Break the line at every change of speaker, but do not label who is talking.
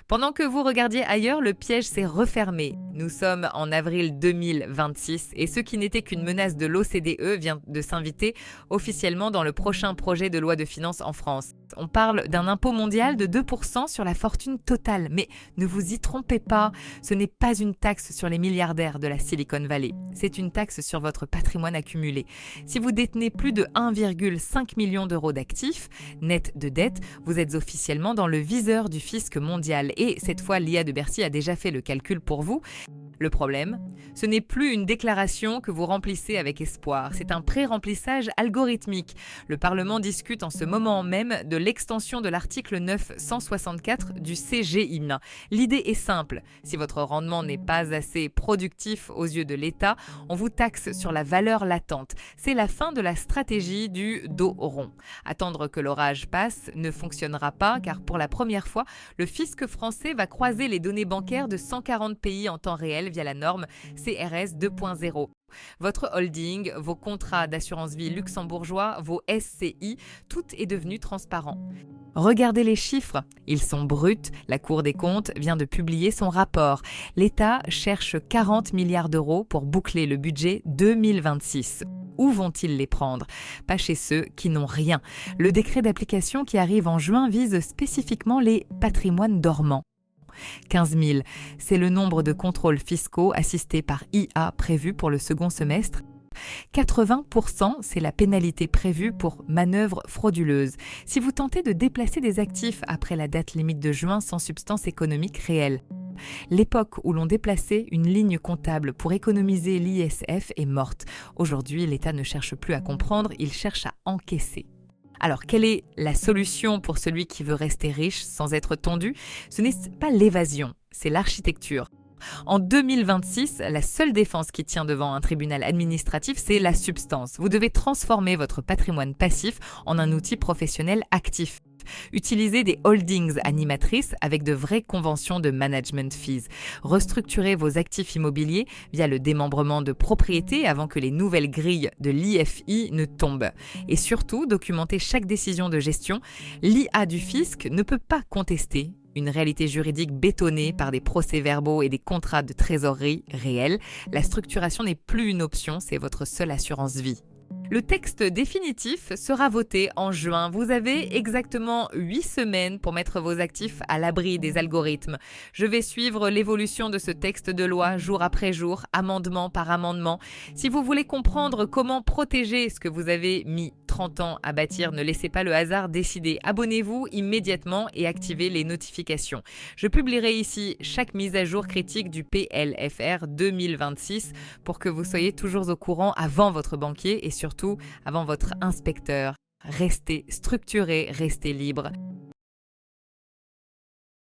Pendant que vous regardiez ailleurs, le piège s'est refermé. Nous sommes en avril 2026 et ce qui n'était qu'une menace de l'OCDE vient de s'inviter officiellement dans le prochain projet de loi de finances en France. On parle d'un impôt mondial de 2% sur la fortune totale. Mais ne vous y trompez pas, ce n'est pas une taxe sur les milliardaires de la Silicon Valley. C'est une taxe sur votre patrimoine accumulé. Si vous détenez plus de 1,5 million d'euros d'actifs, net de dette, vous êtes officiellement dans le viseur du fisc mondial. Et cette fois, l'IA de Bercy a déjà fait le calcul pour vous. Le problème, ce n'est plus une déclaration que vous remplissez avec espoir, c'est un pré-remplissage algorithmique. Le Parlement discute en ce moment même de l'extension de l'article 964 du CGI. L'idée est simple, si votre rendement n'est pas assez productif aux yeux de l'État, on vous taxe sur la valeur latente. C'est la fin de la stratégie du dos rond. Attendre que l'orage passe ne fonctionnera pas car pour la première fois, le fisc français va croiser les données bancaires de 140 pays en temps réel via la norme CRS 2.0. Votre holding, vos contrats d'assurance vie luxembourgeois, vos SCI, tout est devenu transparent. Regardez les chiffres, ils sont bruts. La Cour des comptes vient de publier son rapport. L'État cherche 40 milliards d'euros pour boucler le budget 2026. Où vont-ils les prendre? Pas chez ceux qui n'ont rien. Le décret d'application qui arrive en juin vise spécifiquement les patrimoines dormants. 15 000, c'est le nombre de contrôles fiscaux assistés par IA prévus pour le second semestre. 80%, c'est la pénalité prévue pour manœuvres frauduleuses. Si vous tentez de déplacer des actifs après la date limite de juin sans substance économique réelle. L'époque où l'on déplaçait une ligne comptable pour économiser l'ISF est morte. Aujourd'hui, l'État ne cherche plus à comprendre, il cherche à encaisser. Alors, quelle est la solution pour celui qui veut rester riche sans être tondu? Ce n'est pas l'évasion, c'est l'architecture. En 2026, la seule défense qui tient devant un tribunal administratif, c'est la substance. Vous devez transformer votre patrimoine passif en un outil professionnel actif. Utilisez des holdings animatrices avec de vraies conventions de management fees. Restructurez vos actifs immobiliers via le démembrement de propriétés avant que les nouvelles grilles de l'IFI ne tombent. Et surtout, documentez chaque décision de gestion. L'IA du fisc ne peut pas contester une réalité juridique bétonnée par des procès-verbaux et des contrats de trésorerie réels. La structuration n'est plus une option, c'est votre seule assurance vie. Le texte définitif sera voté en juin. Vous avez exactement 8 semaines pour mettre vos actifs à l'abri des algorithmes. Je vais suivre l'évolution de ce texte de loi jour après jour, amendement par amendement. Si vous voulez comprendre comment protéger ce que vous avez mis 30 ans à bâtir, ne laissez pas le hasard décider. Abonnez-vous immédiatement et activez les notifications. Je publierai ici chaque mise à jour critique du PLFR 2026 pour que vous soyez toujours au courant avant votre banquier et surtout avant votre inspecteur. Restez structuré, restez libre.